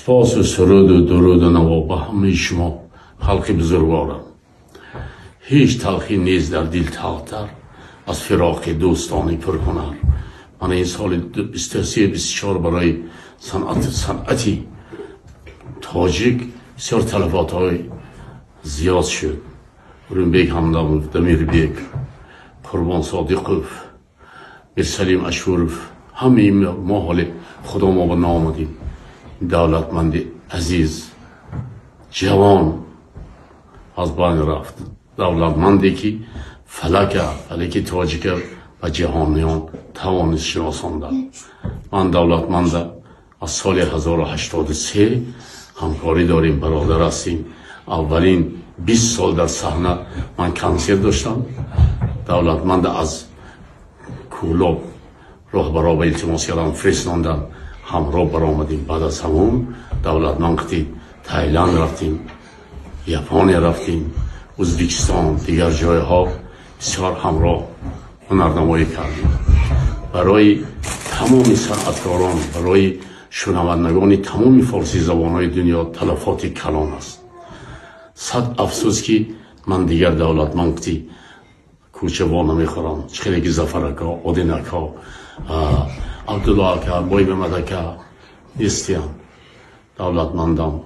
سپاس و سرود و درود و نوا به همه شما خلق بزرگوارم. هیچ تلخی نیست در دل تلختر از فراق دوستانی پرهنر. من این سال 23-24 برای صنعتی تاجیک بسیار تلفات های زیاد شد. برون بیگ همدم، دمیر بیگ، قربان صادقوف، میرسلیم اشورف، همه این ما حال خدا ما به نام آمدیم. دولتمند عزیز جوان از بین رفت. دولتمندی که فلک تاجیک و جهانیان توانست شناساندن. من دولتمند از سال 1083 همکاری داریم، برادر هستیم. اولین 20 سال در صحنه من کنسرت داشتم. دولتمند از کولاب راه برای التماس کردم فرستاندن، همراه برآمدیم. بعد از همون دولتمند قتی تایلند رفتیم، ژاپن رفتیم، ازبکستان، دیگر جایها بسیار همراه هنرنمایی کردیم. برای تمام صنعتکاران، برای شنوندگان تمام فارسی زبانهای دنیا تلفات کلان است. صد افسوس که من دیگر دولتمند قتی کوچه وا نمیخورم. چخیلی که زفرکا، آدینکا، عبدالله اکا، بای بمدکا نیستیم. دولتمندم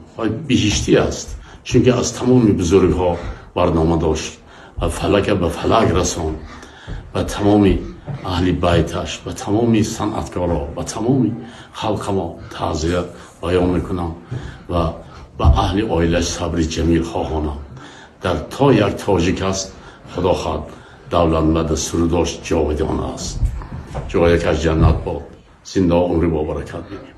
بهشتی است، چون از تمام بزرگ ها برنامه داشت و فلک به فلک رسان و تمام اهل بیتش و تمام صنعتکارا و تمام خلق ما تعزیه بیان میکنم و به اهل آیلش صبر جمیل خواهانم. در تا یک تاجیک است خدا خواهد دولتمند سروداش جاودانه است. جایش از جنت باد. زنده عمری با برکت بینیم.